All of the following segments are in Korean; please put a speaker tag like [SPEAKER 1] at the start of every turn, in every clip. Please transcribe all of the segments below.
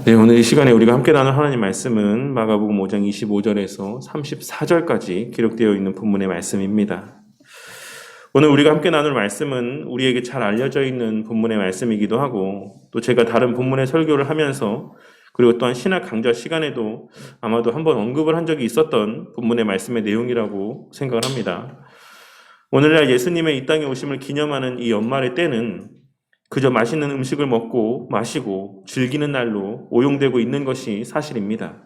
[SPEAKER 1] 네, 오늘 이 시간에 우리가 함께 나눌 하나님 말씀은 마가복음 5장 25절에서 34절까지 기록되어 있는 본문의 말씀입니다. 오늘 우리가 함께 나눌 말씀은 우리에게 잘 알려져 있는 본문의 말씀이기도 하고, 또 제가 다른 본문의 설교를 하면서 그리고 또한 신학 강좌 시간에도 아마도 한번 언급을 한 적이 있었던 본문의 말씀의 내용이라고 생각을 합니다. 오늘날 예수님의 이 땅에 오심을 기념하는 이 연말의 때는 그저 맛있는 음식을 먹고 마시고 즐기는 날로 오용되고 있는 것이 사실입니다.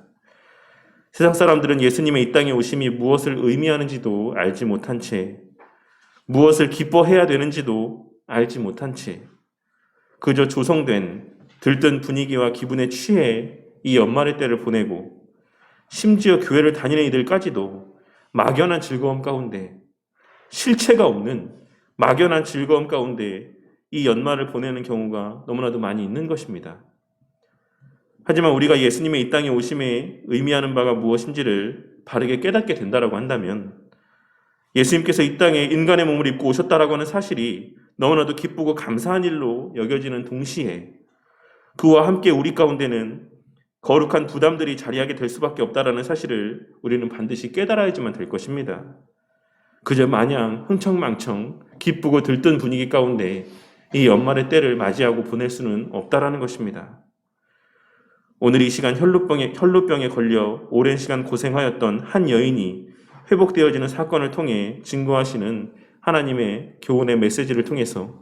[SPEAKER 1] 세상 사람들은 예수님의 이 땅에 오심이 무엇을 의미하는지도 알지 못한 채, 무엇을 기뻐해야 되는지도 알지 못한 채, 그저 조성된 들뜬 분위기와 기분에 취해 이 연말의 때를 보내고, 심지어 교회를 다니는 이들까지도 막연한 즐거움 가운데, 실체가 없는 막연한 즐거움 가운데 이 연말을 보내는 경우가 너무나도 많이 있는 것입니다. 하지만 우리가 예수님의 이 땅에 오심에 의미하는 바가 무엇인지를 바르게 깨닫게 된다라고 한다면, 예수님께서 이 땅에 인간의 몸을 입고 오셨다라고 하는 사실이 너무나도 기쁘고 감사한 일로 여겨지는 동시에, 그와 함께 우리 가운데는 거룩한 부담들이 자리하게 될 수밖에 없다라는 사실을 우리는 반드시 깨달아야지만 될 것입니다. 그저 마냥 흥청망청 기쁘고 들뜬 분위기 가운데 이 연말의 때를 맞이하고 보낼 수는 없다라는 것입니다. 오늘 이 시간 혈루병에 걸려 오랜 시간 고생하였던 한 여인이 회복되어지는 사건을 통해 증거하시는 하나님의 교훈의 메시지를 통해서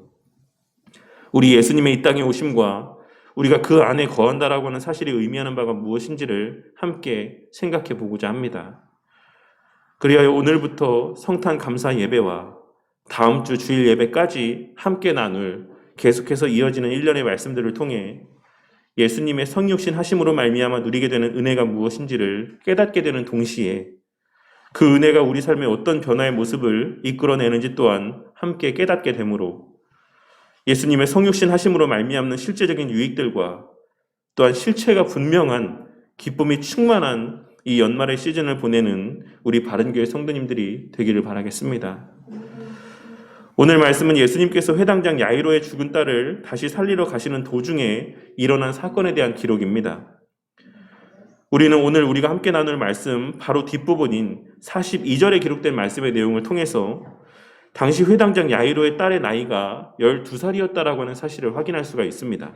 [SPEAKER 1] 우리 예수님의 이 땅에 오심과 우리가 그 안에 거한다라고 하는 사실이 의미하는 바가 무엇인지를 함께 생각해 보고자 합니다. 그리하여 오늘부터 성탄 감사 예배와 다음 주 주일 예배까지 함께 나눌 계속해서 이어지는 일련의 말씀들을 통해 예수님의 성육신 하심으로 말미암아 누리게 되는 은혜가 무엇인지를 깨닫게 되는 동시에 그 은혜가 우리 삶에 어떤 변화의 모습을 이끌어내는지 또한 함께 깨닫게 되므로 예수님의 성육신 하심으로 말미암는 실제적인 유익들과 또한 실체가 분명한 기쁨이 충만한 이 연말의 시즌을 보내는 우리 바른교회 성도님들이 되기를 바라겠습니다. 오늘 말씀은 예수님께서 회당장 야이로의 죽은 딸을 다시 살리러 가시는 도중에 일어난 사건에 대한 기록입니다. 우리는 오늘 우리가 함께 나눌 말씀 바로 뒷부분인 42절에 기록된 말씀의 내용을 통해서 당시 회당장 야이로의 딸의 나이가 12살이었다라고 하는 사실을 확인할 수가 있습니다.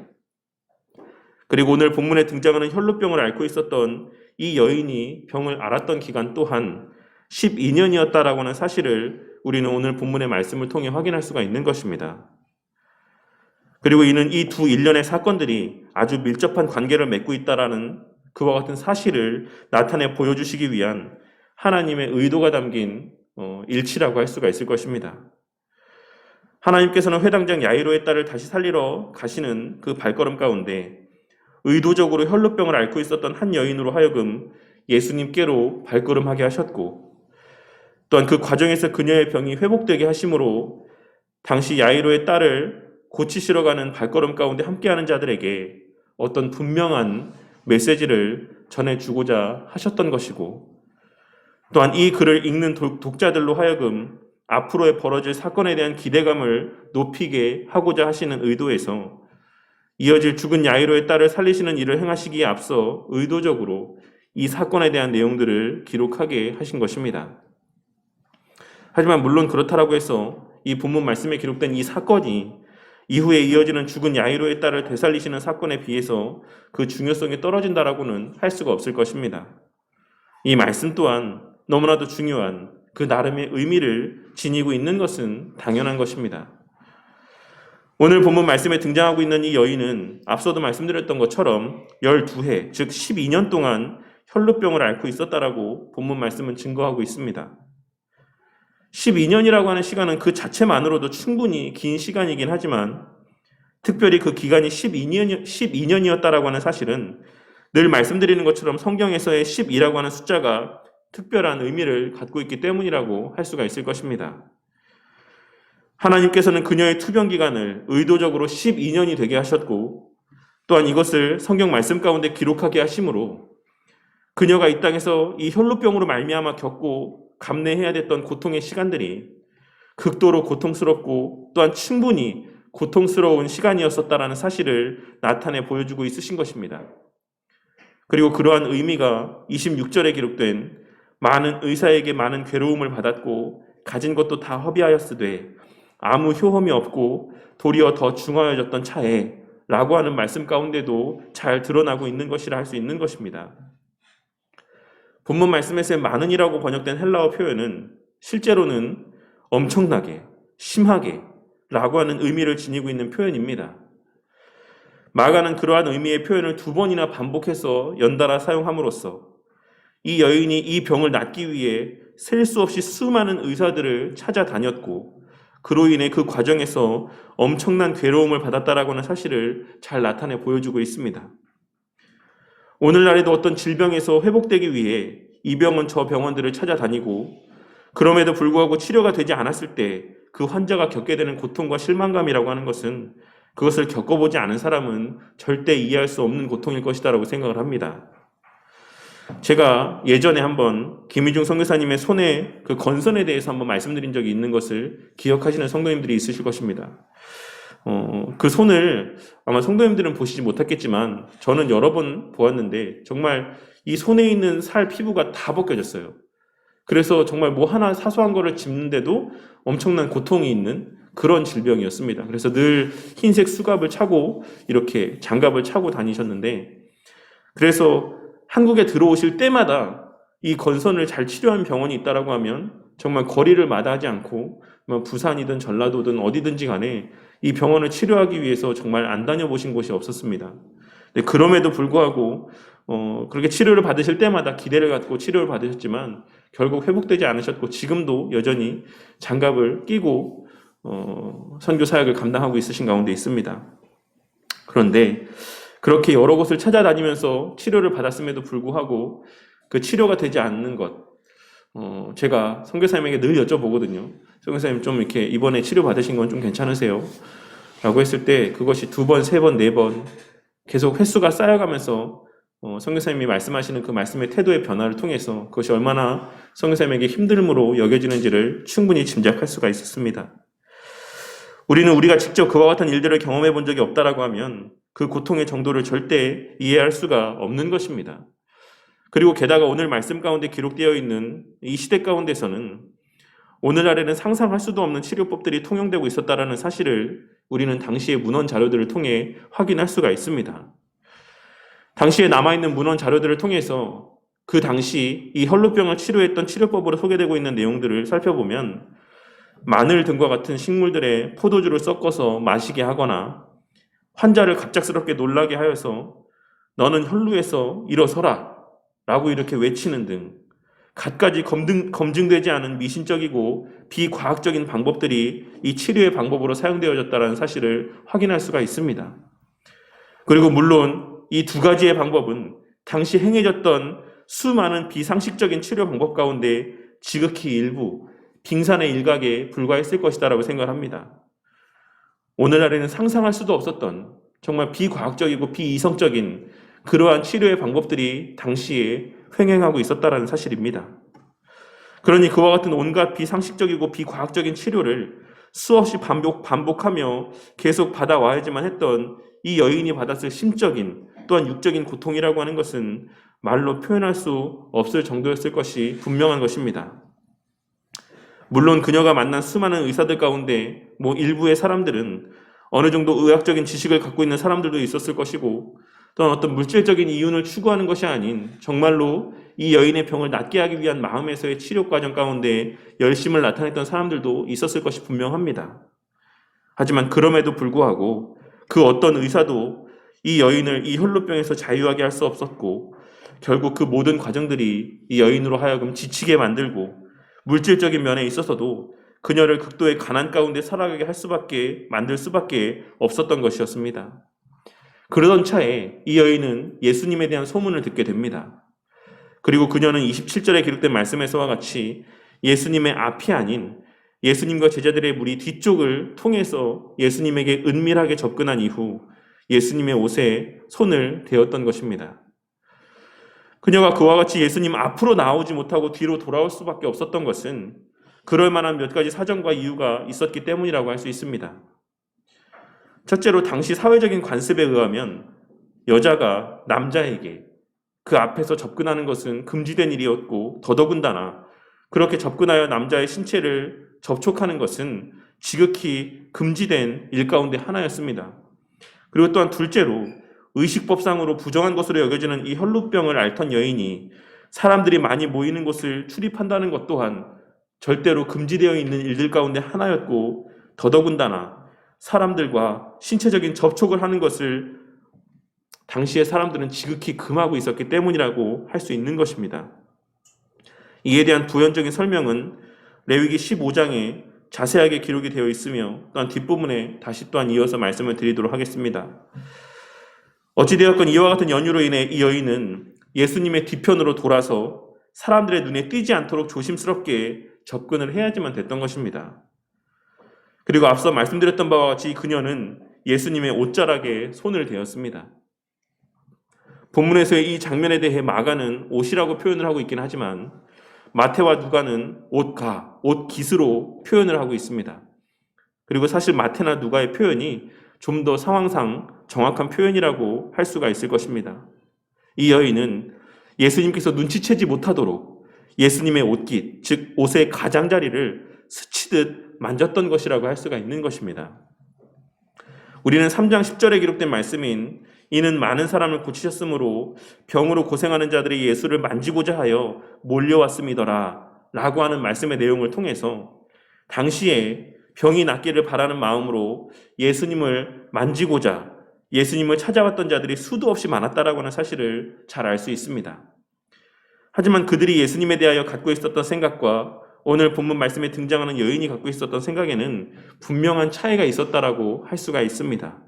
[SPEAKER 1] 그리고 오늘 본문에 등장하는 혈루병을 앓고 있었던 이 여인이 병을 앓았던 기간 또한 12년이었다라고 하는 사실을 우리는 오늘 본문의 말씀을 통해 확인할 수가 있는 것입니다. 그리고 이는 이 두 일련의 사건들이 아주 밀접한 관계를 맺고 있다라는 그와 같은 사실을 나타내 보여주시기 위한 하나님의 의도가 담긴 일치라고 할 수가 있을 것입니다. 하나님께서는 회당장 야이로의 딸을 다시 살리러 가시는 그 발걸음 가운데 의도적으로 혈루병을 앓고 있었던 한 여인으로 하여금 예수님께로 발걸음하게 하셨고, 또한 그 과정에서 그녀의 병이 회복되게 하심으로 당시 야이로의 딸을 고치시러 가는 발걸음 가운데 함께하는 자들에게 어떤 분명한 메시지를 전해주고자 하셨던 것이고, 또한 이 글을 읽는 독자들로 하여금 앞으로의 벌어질 사건에 대한 기대감을 높이게 하고자 하시는 의도에서 이어질 죽은 야이로의 딸을 살리시는 일을 행하시기에 앞서 의도적으로 이 사건에 대한 내용들을 기록하게 하신 것입니다. 하지만 물론 그렇다라고 해서 이 본문 말씀에 기록된 이 사건이 이후에 이어지는 죽은 야이로의 딸을 되살리시는 사건에 비해서 그 중요성이 떨어진다라고는 할 수가 없을 것입니다. 이 말씀 또한 너무나도 중요한 그 나름의 의미를 지니고 있는 것은 당연한 것입니다. 오늘 본문 말씀에 등장하고 있는 이 여인은 앞서도 말씀드렸던 것처럼 12해, 즉 12년 동안 혈루병을 앓고 있었다라고 본문 말씀은 증거하고 있습니다. 12년이라고 하는 시간은 그 자체만으로도 충분히 긴 시간이긴 하지만 특별히 그 기간이 12년이었다라고 하는 사실은 늘 말씀드리는 것처럼 성경에서의 12라고 하는 숫자가 특별한 의미를 갖고 있기 때문이라고 할 수가 있을 것입니다. 하나님께서는 그녀의 투병 기간을 의도적으로 12년이 되게 하셨고, 또한 이것을 성경 말씀 가운데 기록하게 하심으로 그녀가 이 땅에서 이 혈루병으로 말미암아 겪고 감내해야 됐던 고통의 시간들이 극도로 고통스럽고 또한 충분히 고통스러운 시간이었었다라는 사실을 나타내 보여주고 있으신 것입니다. 그리고 그러한 의미가 26절에 기록된 많은 의사에게 많은 괴로움을 받았고 가진 것도 다 허비하였으되 아무 효험이 없고 도리어 더 중하여졌던 차에 라고 하는 말씀 가운데도 잘 드러나고 있는 것이라 할 수 있는 것입니다. 본문 말씀에서의 많은이라고 번역된 헬라어 표현은 실제로는 엄청나게, 심하게 라고 하는 의미를 지니고 있는 표현입니다. 마가는 그러한 의미의 표현을 2번이나 반복해서 연달아 사용함으로써 이 여인이 이 병을 낫기 위해 셀 수 없이 수많은 의사들을 찾아다녔고 그로 인해 그 과정에서 엄청난 괴로움을 받았다라고 하는 사실을 잘 나타내 보여주고 있습니다. 오늘날에도 어떤 질병에서 회복되기 위해 이 병원 저 병원들을 찾아다니고 그럼에도 불구하고 치료가 되지 않았을 때 그 환자가 겪게 되는 고통과 실망감이라고 하는 것은 그것을 겪어보지 않은 사람은 절대 이해할 수 없는 고통일 것이다라고 생각을 합니다. 제가 예전에 한번 김희중 선교사님의 손의 그 건선에 대해서 한번 말씀드린 적이 있는 것을 기억하시는 성도님들이 있으실 것입니다. 그 손을 아마 성도님들은 보시지 못했겠지만 저는 여러 번 보았는데 정말 이 손에 있는 살 피부가 다 벗겨졌어요. 그래서 정말 뭐 하나 사소한 거를 짚는데도 엄청난 고통이 있는 그런 질병이었습니다. 그래서 늘 흰색 수갑을 차고 이렇게 장갑을 차고 다니셨는데 그래서 한국에 들어오실 때마다 이 건선을 잘 치료한 병원이 있다라고 하면 정말 거리를 마다하지 않고 부산이든 전라도든 어디든지 간에 이 병원을 치료하기 위해서 정말 안 다녀보신 곳이 없었습니다. 그럼에도 불구하고 그렇게 치료를 받으실 때마다 기대를 갖고 치료를 받으셨지만 결국 회복되지 않으셨고 지금도 여전히 장갑을 끼고 선교 사역을 감당하고 있으신 가운데 있습니다. 그런데 그렇게 여러 곳을 찾아다니면서 치료를 받았음에도 불구하고 그 치료가 되지 않는 것, 제가 선교사님에게 늘 여쭤보거든요. 선교사님 좀 이렇게 이번에 치료 받으신 건 좀 괜찮으세요? 라고 했을 때 그것이 2번, 3번, 4번 계속 횟수가 쌓여가면서 선교사님이 말씀하시는 그 말씀의 태도의 변화를 통해서 그것이 얼마나 선교사님에게 힘듦으로 여겨지는지를 충분히 짐작할 수가 있었습니다. 우리는 우리가 직접 그와 같은 일들을 경험해 본 적이 없다라고 하면 그 고통의 정도를 절대 이해할 수가 없는 것입니다. 그리고 게다가 오늘 말씀 가운데 기록되어 있는 이 시대 가운데서는 오늘날에는 상상할 수도 없는 치료법들이 통용되고 있었다라는 사실을 우리는 당시의 문헌 자료들을 통해 확인할 수가 있습니다. 당시에 남아있는 문헌 자료들을 통해서 그 당시 이 혈루병을 치료했던 치료법으로 소개되고 있는 내용들을 살펴보면 마늘 등과 같은 식물들의 포도주를 섞어서 마시게 하거나 환자를 갑작스럽게 놀라게 하여서 너는 혈루에서 일어서라 라고 이렇게 외치는 등 갖가지 검증되지 않은 미신적이고 비과학적인 방법들이 이 치료의 방법으로 사용되어졌다는 사실을 확인할 수가 있습니다. 그리고 물론 이 2가지의 방법은 당시 행해졌던 수많은 비상식적인 치료 방법 가운데 지극히 일부, 빙산의 일각에 불과했을 것이다라고 생각합니다. 오늘날에는 상상할 수도 없었던 정말 비과학적이고 비이성적인 그러한 치료의 방법들이 당시에 횡행하고 있었다는 사실입니다. 그러니 그와 같은 온갖 비상식적이고 비과학적인 치료를 수없이 반복하며 계속 받아와야지만 했던 이 여인이 받았을 심적인 또한 육적인 고통이라고 하는 것은 말로 표현할 수 없을 정도였을 것이 분명한 것입니다. 물론 그녀가 만난 수많은 의사들 가운데 일부의 사람들은 어느 정도 의학적인 지식을 갖고 있는 사람들도 있었을 것이고 또한 어떤 물질적인 이윤을 추구하는 것이 아닌 정말로 이 여인의 병을 낫게 하기 위한 마음에서의 치료 과정 가운데 열심을 나타냈던 사람들도 있었을 것이 분명합니다. 하지만 그럼에도 불구하고 그 어떤 의사도 이 여인을 이 혈루병에서 자유하게 할 수 없었고 결국 그 모든 과정들이 이 여인으로 하여금 지치게 만들고 물질적인 면에 있어서도 그녀를 극도의 가난 가운데 살아가게 만들 수밖에 없었던 것이었습니다. 그러던 차에 이 여인은 예수님에 대한 소문을 듣게 됩니다. 그리고 그녀는 27절에 기록된 말씀에서와 같이 예수님의 앞이 아닌 예수님과 제자들의 무리 뒤쪽을 통해서 예수님에게 은밀하게 접근한 이후 예수님의 옷에 손을 대었던 것입니다. 그녀가 그와 같이 예수님 앞으로 나오지 못하고 뒤로 돌아올 수밖에 없었던 것은 그럴 만한 몇 가지 사정과 이유가 있었기 때문이라고 할 수 있습니다. 첫째로 당시 사회적인 관습에 의하면 여자가 남자에게 그 앞에서 접근하는 것은 금지된 일이었고 더더군다나 그렇게 접근하여 남자의 신체를 접촉하는 것은 지극히 금지된 일 가운데 하나였습니다. 그리고 또한 둘째로 의식법상으로 부정한 것으로 여겨지는 이 혈루병을 앓던 여인이 사람들이 많이 모이는 곳을 출입한다는 것 또한 절대로 금지되어 있는 일들 가운데 하나였고 더더군다나 사람들과 신체적인 접촉을 하는 것을 당시의 사람들은 지극히 금하고 있었기 때문이라고 할 수 있는 것입니다. 이에 대한 부연적인 설명은 레위기 15장에 자세하게 기록이 되어 있으며 또한 뒷부분에 다시 또한 이어서 말씀을 드리도록 하겠습니다. 어찌되었건 이와 같은 연유로 인해 이 여인은 예수님의 뒤편으로 돌아서 사람들의 눈에 띄지 않도록 조심스럽게 접근을 해야지만 됐던 것입니다. 그리고 앞서 말씀드렸던 바와 같이 그녀는 예수님의 옷자락에 손을 대었습니다. 본문에서의 이 장면에 대해 마가는 옷이라고 표현을 하고 있긴 하지만 마태와 누가는 옷가, 옷깃으로 표현을 하고 있습니다. 그리고 사실 마태나 누가의 표현이 좀 더 상황상 정확한 표현이라고 할 수가 있을 것입니다. 이 여인은 예수님께서 눈치채지 못하도록 예수님의 옷깃, 즉 옷의 가장자리를 스치듯 만졌던 것이라고 할 수가 있는 것입니다. 우리는 3장 10절에 기록된 말씀인 이는 많은 사람을 고치셨으므로 병으로 고생하는 자들이 예수를 만지고자 하여 몰려왔음이더라 라고 하는 말씀의 내용을 통해서 당시에 병이 낫기를 바라는 마음으로 예수님을 만지고자 예수님을 찾아왔던 자들이 수도 없이 많았다라고 하는 사실을 잘 알 수 있습니다. 하지만 그들이 예수님에 대하여 갖고 있었던 생각과 오늘 본문 말씀에 등장하는 여인이 갖고 있었던 생각에는 분명한 차이가 있었다라고 할 수가 있습니다.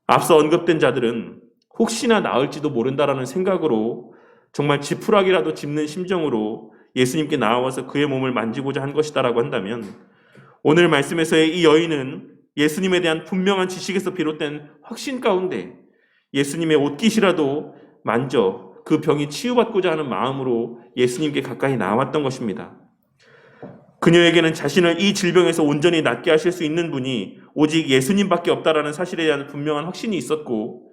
[SPEAKER 1] 앞서 언급된 자들은 혹시나 나을지도 모른다라는 생각으로 정말 지푸라기라도 짚는 심정으로 예수님께 나와서 그의 몸을 만지고자 한 것이다라고 한다면 오늘 말씀에서의 이 여인은 예수님에 대한 분명한 지식에서 비롯된 확신 가운데 예수님의 옷깃이라도 만져 그 병이 치유받고자 하는 마음으로 예수님께 가까이 나왔던 것입니다. 그녀에게는 자신을 이 질병에서 온전히 낫게 하실 수 있는 분이 오직 예수님밖에 없다라는 사실에 대한 분명한 확신이 있었고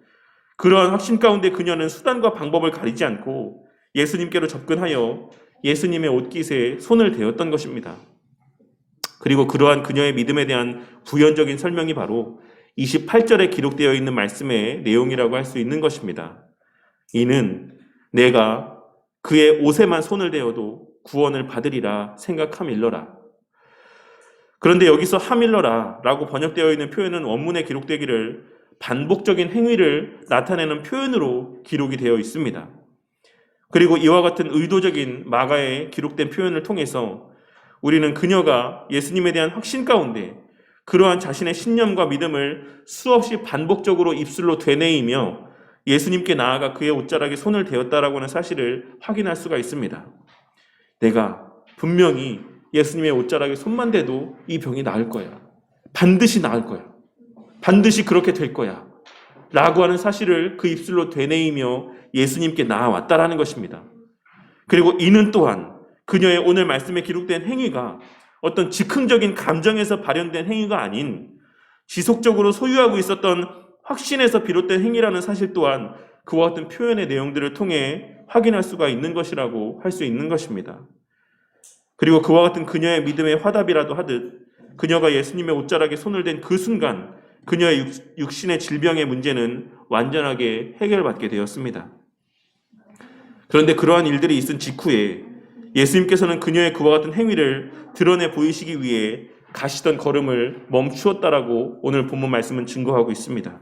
[SPEAKER 1] 그러한 확신 가운데 그녀는 수단과 방법을 가리지 않고 예수님께로 접근하여 예수님의 옷깃에 손을 대었던 것입니다. 그리고 그러한 그녀의 믿음에 대한 부연적인 설명이 바로 28절에 기록되어 있는 말씀의 내용이라고 할 수 있는 것입니다. 이는 내가 그의 옷에만 손을 대어도 구원을 받으리라 생각함일러라. 그런데 여기서 함일러라 라고 번역되어 있는 표현은 원문에 기록되기를 반복적인 행위를 나타내는 표현으로 기록이 되어 있습니다. 그리고 이와 같은 의도적인 마가에 기록된 표현을 통해서 우리는 그녀가 예수님에 대한 확신 가운데 그러한 자신의 신념과 믿음을 수없이 반복적으로 입술로 되뇌이며 예수님께 나아가 그의 옷자락에 손을 대었다라고 하는 사실을 확인할 수가 있습니다. 내가 분명히 예수님의 옷자락에 손만 대도 이 병이 나을 거야. 반드시 나을 거야. 반드시 그렇게 될 거야. 라고 하는 사실을 그 입술로 되뇌이며 예수님께 나아왔다라는 것입니다. 그리고 이는 또한 그녀의 오늘 말씀에 기록된 행위가 어떤 즉흥적인 감정에서 발현된 행위가 아닌 지속적으로 소유하고 있었던 확신에서 비롯된 행위라는 사실 또한 그와 같은 표현의 내용들을 통해 확인할 수가 있는 것이라고 할 수 있는 것입니다. 그리고 그와 같은 그녀의 믿음의 화답이라도 하듯 그녀가 예수님의 옷자락에 손을 댄 그 순간 그녀의 육신의 질병의 문제는 완전하게 해결받게 되었습니다. 그런데 그러한 일들이 있은 직후에 예수님께서는 그녀의 그와 같은 행위를 드러내 보이시기 위해 가시던 걸음을 멈추었다라고 오늘 본문 말씀은 증거하고 있습니다.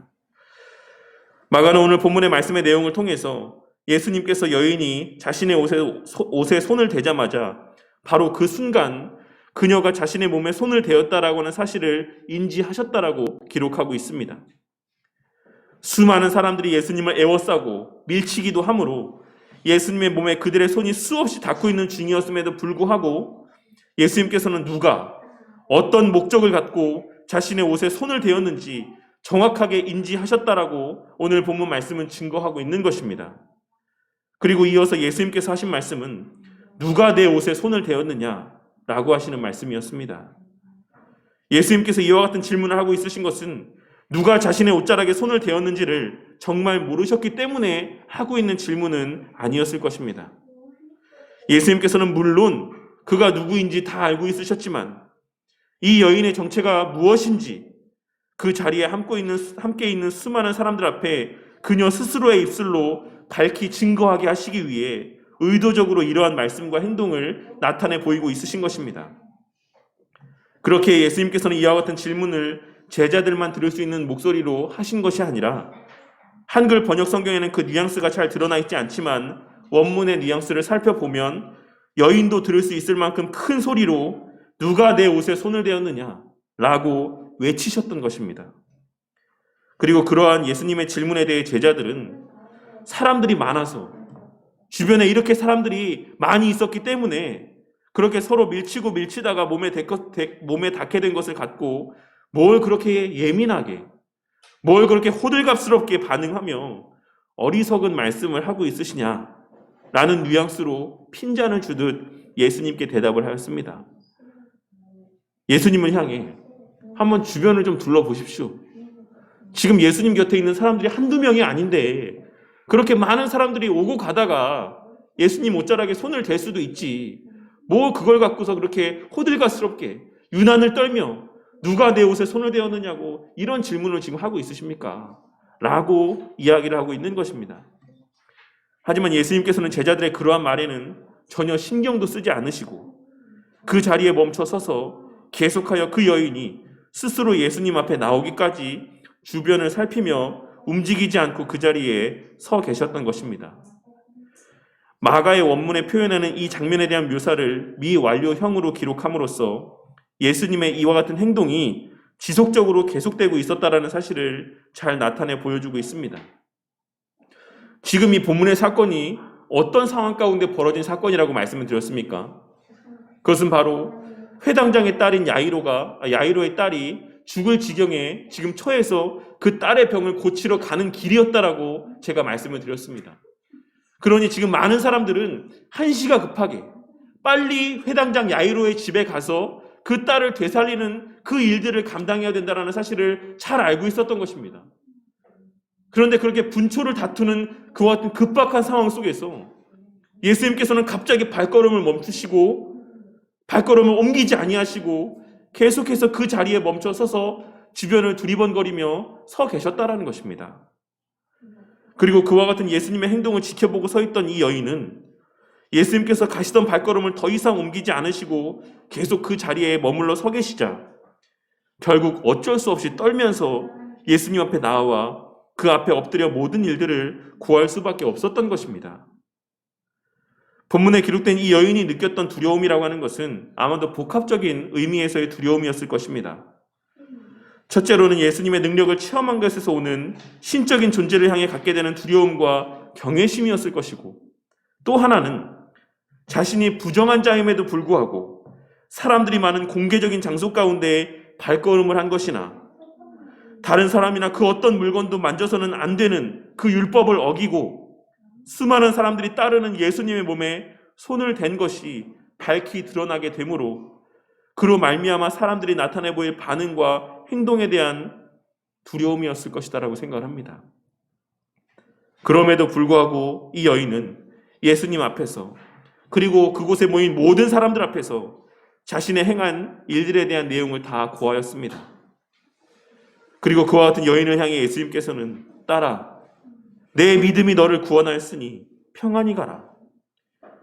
[SPEAKER 1] 마가는 오늘 본문의 말씀의 내용을 통해서 예수님께서 여인이 자신의 옷에 손을 대자마자 바로 그 순간 그녀가 자신의 몸에 손을 대었다라고 하는 사실을 인지하셨다라고 기록하고 있습니다. 수많은 사람들이 예수님을 애워싸고 밀치기도 하므로 예수님의 몸에 그들의 손이 수없이 닿고 있는 중이었음에도 불구하고 예수님께서는 누가 어떤 목적을 갖고 자신의 옷에 손을 대었는지 정확하게 인지하셨다라고 오늘 본문 말씀은 증거하고 있는 것입니다. 그리고 이어서 예수님께서 하신 말씀은 누가 내 옷에 손을 대었느냐라고 하시는 말씀이었습니다. 예수님께서 이와 같은 질문을 하고 있으신 것은 누가 자신의 옷자락에 손을 대었는지를 정말 모르셨기 때문에 하고 있는 질문은 아니었을 것입니다. 예수님께서는 물론 그가 누구인지 다 알고 있으셨지만 이 여인의 정체가 무엇인지 그 자리에 함께 있는 수많은 사람들 앞에 그녀 스스로의 입술로 밝히 증거하게 하시기 위해 의도적으로 이러한 말씀과 행동을 나타내 보이고 있으신 것입니다. 그렇게 예수님께서는 이와 같은 질문을 제자들만 들을 수 있는 목소리로 하신 것이 아니라 한글 번역 성경에는 그 뉘앙스가 잘 드러나 있지 않지만 원문의 뉘앙스를 살펴보면 여인도 들을 수 있을 만큼 큰 소리로 누가 내 옷에 손을 대었느냐 라고 외치셨던 것입니다. 그리고 그러한 예수님의 질문에 대해 제자들은 사람들이 많아서 주변에 이렇게 사람들이 많이 있었기 때문에 그렇게 서로 밀치고 밀치다가 몸에 닿게 된 것을 갖고 뭘 그렇게 예민하게, 뭘 그렇게 호들갑스럽게 반응하며 어리석은 말씀을 하고 있으시냐라는 뉘앙스로 핀잔을 주듯 예수님께 대답을 하였습니다. 예수님을 향해 한번 주변을 좀 둘러보십시오. 지금 예수님 곁에 있는 사람들이 한두 명이 아닌데 그렇게 많은 사람들이 오고 가다가 예수님 옷자락에 손을 댈 수도 있지. 뭐 그걸 갖고서 그렇게 호들갑스럽게 유난을 떨며 누가 내 옷에 손을 대었느냐고 이런 질문을 지금 하고 있으십니까? 라고 이야기를 하고 있는 것입니다. 하지만 예수님께서는 제자들의 그러한 말에는 전혀 신경도 쓰지 않으시고 그 자리에 멈춰 서서 계속하여 그 여인이 스스로 예수님 앞에 나오기까지 주변을 살피며 움직이지 않고 그 자리에 서 계셨던 것입니다. 마가의 원문에 표현하는 이 장면에 대한 묘사를 미완료형으로 기록함으로써 예수님의 이와 같은 행동이 지속적으로 계속되고 있었다는 사실을 잘 나타내 보여주고 있습니다. 지금 이 본문의 사건이 어떤 상황 가운데 벌어진 사건이라고 말씀을 드렸습니까? 그것은 바로 회당장의 딸인 야이로의 딸이 죽을 지경에 지금 처해서 그 딸의 병을 고치러 가는 길이었다라고 제가 말씀을 드렸습니다. 그러니 지금 많은 사람들은 한시가 급하게 빨리 회당장 야이로의 집에 가서 그 딸을 되살리는 그 일들을 감당해야 된다는 사실을 잘 알고 있었던 것입니다. 그런데 그렇게 분초를 다투는 그와 같은 급박한 상황 속에서 예수님께서는 갑자기 발걸음을 멈추시고 발걸음을 옮기지 아니하시고 계속해서 그 자리에 멈춰 서서 주변을 두리번거리며 서 계셨다라는 것입니다. 그리고 그와 같은 예수님의 행동을 지켜보고 서 있던 이 여인은 예수님께서 가시던 발걸음을 더 이상 옮기지 않으시고 계속 그 자리에 머물러 서 계시자 결국 어쩔 수 없이 떨면서 예수님 앞에 나와 그 앞에 엎드려 모든 일들을 구할 수밖에 없었던 것입니다. 본문에 기록된 이 여인이 느꼈던 두려움이라고 하는 것은 아마도 복합적인 의미에서의 두려움이었을 것입니다. 첫째로는 예수님의 능력을 체험한 것에서 오는 신적인 존재를 향해 갖게 되는 두려움과 경외심이었을 것이고, 또 하나는 자신이 부정한 자임에도 불구하고 사람들이 많은 공개적인 장소 가운데 발걸음을 한 것이나 다른 사람이나 그 어떤 물건도 만져서는 안 되는 그 율법을 어기고 수많은 사람들이 따르는 예수님의 몸에 손을 댄 것이 밝히 드러나게 되므로 그로 말미암아 사람들이 나타내 보일 반응과 행동에 대한 두려움이었을 것이다라고 생각을 합니다. 그럼에도 불구하고 이 여인은 예수님 앞에서 그리고 그곳에 모인 모든 사람들 앞에서 자신의 행한 일들에 대한 내용을 다 고하였습니다. 그리고 그와 같은 여인을 향해 예수님께서는 딸아, 내 믿음이 너를 구원하였으니 평안히 가라.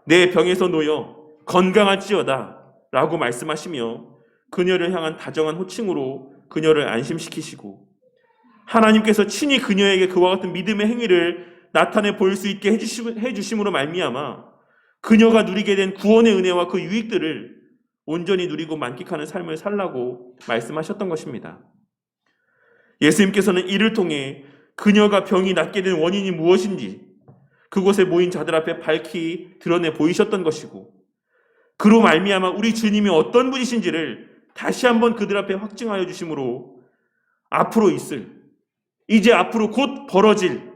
[SPEAKER 1] 내 병에서 놓여 건강할지어다 라고 말씀하시며 그녀를 향한 다정한 호칭으로 그녀를 안심시키시고 하나님께서 친히 그녀에게 그와 같은 믿음의 행위를 나타내 보일 수 있게 해주심으로 말미암아 그녀가 누리게 된 구원의 은혜와 그 유익들을 온전히 누리고 만끽하는 삶을 살라고 말씀하셨던 것입니다. 예수님께서는 이를 통해 그녀가 병이 낫게 된 원인이 무엇인지 그곳에 모인 자들 앞에 밝히 드러내 보이셨던 것이고 그로 말미암아 우리 주님이 어떤 분이신지를 다시 한번 그들 앞에 확증하여 주심으로 이제 앞으로 곧 벌어질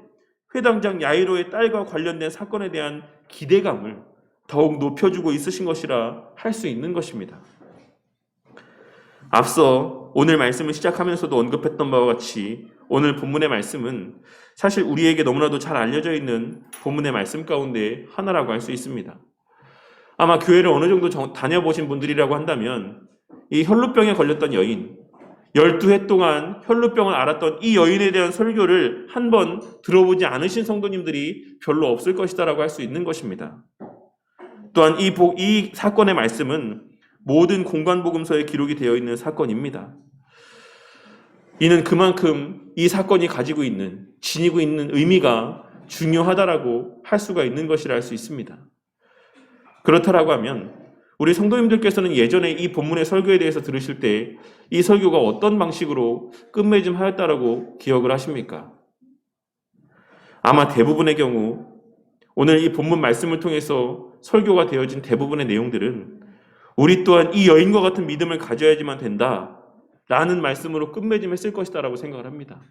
[SPEAKER 1] 회당장 야이로의 딸과 관련된 사건에 대한 기대감을 더욱 높여주고 있으신 것이라 할 수 있는 것입니다. 앞서 오늘 말씀을 시작하면서도 언급했던 바와 같이 오늘 본문의 말씀은 사실 우리에게 너무나도 잘 알려져 있는 본문의 말씀 가운데 하나라고 할 수 있습니다. 아마 교회를 어느 정도 다녀보신 분들이라고 한다면 이 혈루병에 걸렸던 여인, 12해 동안 혈루병을 앓았던 이 여인에 대한 설교를 한 번 들어보지 않으신 성도님들이 별로 없을 것이다라고 할 수 있는 것입니다. 또한 이 사건의 말씀은 모든 공관복음서에 기록이 되어 있는 사건입니다. 이는 그만큼 이 사건이 가지고 있는, 지니고 있는 의미가 중요하다라고 할 수가 있는 것이라 할 수 있습니다. 그렇다라고 하면 우리 성도님들께서는 예전에 이 본문의 설교에 대해서 들으실 때 이 설교가 어떤 방식으로 끝맺음 하였다라고 기억을 하십니까? 아마 대부분의 경우 오늘 이 본문 말씀을 통해서 설교가 되어진 대부분의 내용들은 우리 또한 이 여인과 같은 믿음을 가져야지만 된다 라는 말씀으로 끝맺음했을 것이다라고 생각을 합니다.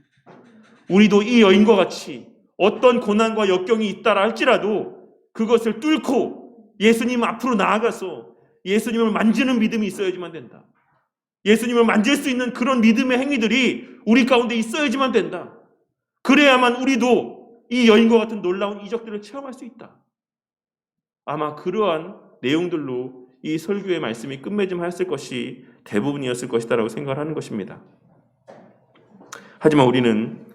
[SPEAKER 1] 우리도 이 여인과 같이 어떤 고난과 역경이 있다라 할지라도 그것을 뚫고 예수님 앞으로 나아가서 예수님을 만지는 믿음이 있어야지만 된다. 예수님을 만질 수 있는 그런 믿음의 행위들이 우리 가운데 있어야지만 된다. 그래야만 우리도 이 여인과 같은 놀라운 이적들을 체험할 수 있다. 아마 그러한 내용들로 이 설교의 말씀이 끝맺음하였을 것이 대부분이었을 것이다라고 생각을 하는 것입니다. 하지만 우리는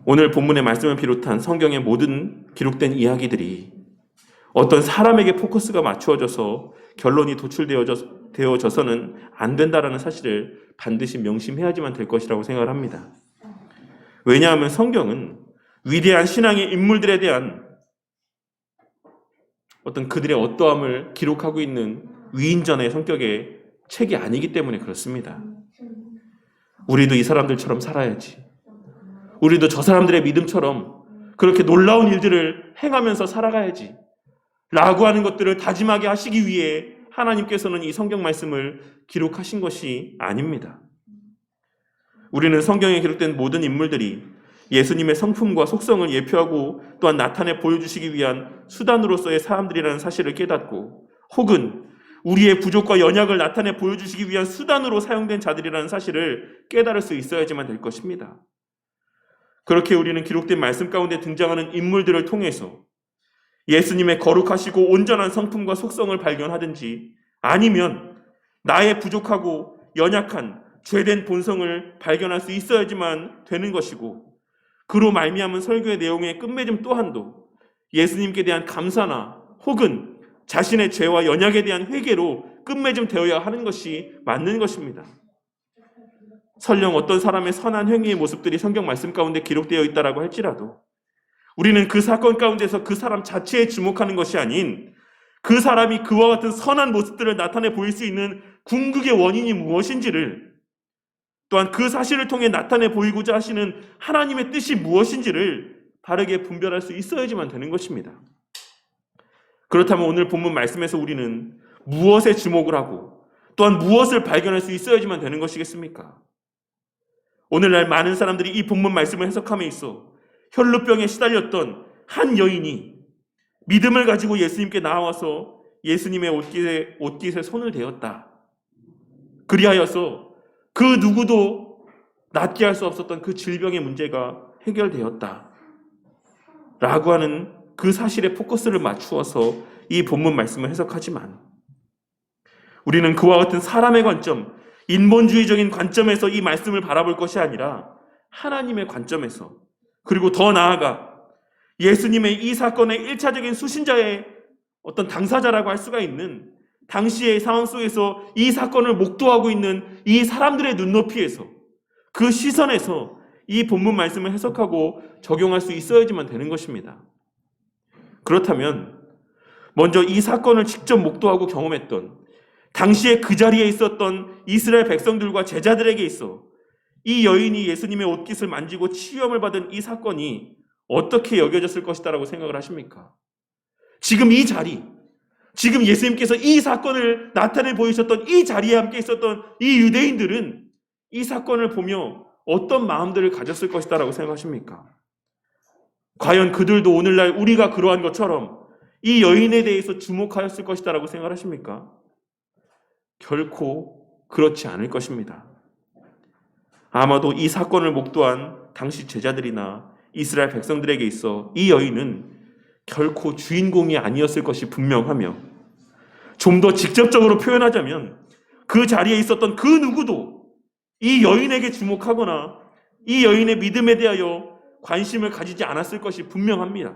[SPEAKER 1] 오늘 본문의 말씀을 비롯한 성경의 모든 기록된 이야기들이 어떤 사람에게 포커스가 맞추어져서 결론이 도출되어져서는 안 된다라는 사실을 반드시 명심해야지만 될 것이라고 생각을 합니다. 왜냐하면 성경은 위대한 신앙의 인물들에 대한 어떤 그들의 어떠함을 기록하고 있는 위인전의 성격의 책이 아니기 때문에 그렇습니다. 우리도 이 사람들처럼 살아야지. 우리도 저 사람들의 믿음처럼 그렇게 놀라운 일들을 행하면서 살아가야지. 라고 하는 것들을 다짐하게 하시기 위해 하나님께서는 이 성경 말씀을 기록하신 것이 아닙니다. 우리는 성경에 기록된 모든 인물들이 예수님의 성품과 속성을 예표하고 또한 나타내 보여주시기 위한 수단으로서의 사람들이라는 사실을 깨닫고 혹은 우리의 부족과 연약을 나타내 보여주시기 위한 수단으로 사용된 자들이라는 사실을 깨달을 수 있어야지만 될 것입니다. 그렇게 우리는 기록된 말씀 가운데 등장하는 인물들을 통해서 예수님의 거룩하시고 온전한 성품과 속성을 발견하든지 아니면 나의 부족하고 연약한 죄된 본성을 발견할 수 있어야지만 되는 것이고 그로 말미암은 설교의 내용의 끝맺음 또한도 예수님께 대한 감사나 혹은 자신의 죄와 연약에 대한 회개로 끝맺음 되어야 하는 것이 맞는 것입니다. 설령 어떤 사람의 선한 행위의 모습들이 성경 말씀 가운데 기록되어 있다라고 할지라도 우리는 그 사건 가운데서 그 사람 자체에 주목하는 것이 아닌 그 사람이 그와 같은 선한 모습들을 나타내 보일 수 있는 궁극의 원인이 무엇인지를 또한 그 사실을 통해 나타내 보이고자 하시는 하나님의 뜻이 무엇인지를 바르게 분별할 수 있어야지만 되는 것입니다. 그렇다면 오늘 본문 말씀에서 우리는 무엇에 주목을 하고 또한 무엇을 발견할 수 있어야지만 되는 것이겠습니까? 오늘날 많은 사람들이 이 본문 말씀을 해석함에 있어 혈루병에 시달렸던 한 여인이 믿음을 가지고 예수님께 나와서 예수님의 옷깃에 손을 대었다. 그리하여서 그 누구도 낫게 할 수 없었던 그 질병의 문제가 해결되었다. 라고 하는 그 사실에 포커스를 맞추어서 이 본문 말씀을 해석하지만 우리는 그와 같은 사람의 관점, 인본주의적인 관점에서 이 말씀을 바라볼 것이 아니라 하나님의 관점에서 그리고 더 나아가 예수님의 이 사건의 1차적인 수신자의 어떤 당사자라고 할 수가 있는 당시의 상황 속에서 이 사건을 목도하고 있는 이 사람들의 눈높이에서 그 시선에서 이 본문 말씀을 해석하고 적용할 수 있어야지만 되는 것입니다. 그렇다면 먼저 이 사건을 직접 목도하고 경험했던 당시에 그 자리에 있었던 이스라엘 백성들과 제자들에게 있어 이 여인이 예수님의 옷깃을 만지고 치유함을 받은 이 사건이 어떻게 여겨졌을 것이다라고 생각을 하십니까? 지금 이 자리, 지금 예수님께서 이 사건을 나타내 보이셨던 이 자리에 함께 있었던 이 유대인들은 이 사건을 보며 어떤 마음들을 가졌을 것이다라고 생각하십니까? 과연 그들도 오늘날 우리가 그러한 것처럼 이 여인에 대해서 주목하였을 것이다라고 생각하십니까? 결코 그렇지 않을 것입니다. 아마도 이 사건을 목도한 당시 제자들이나 이스라엘 백성들에게 있어 이 여인은 결코 주인공이 아니었을 것이 분명하며, 좀 더 직접적으로 표현하자면 그 자리에 있었던 그 누구도 이 여인에게 주목하거나 이 여인의 믿음에 대하여 관심을 가지지 않았을 것이 분명합니다.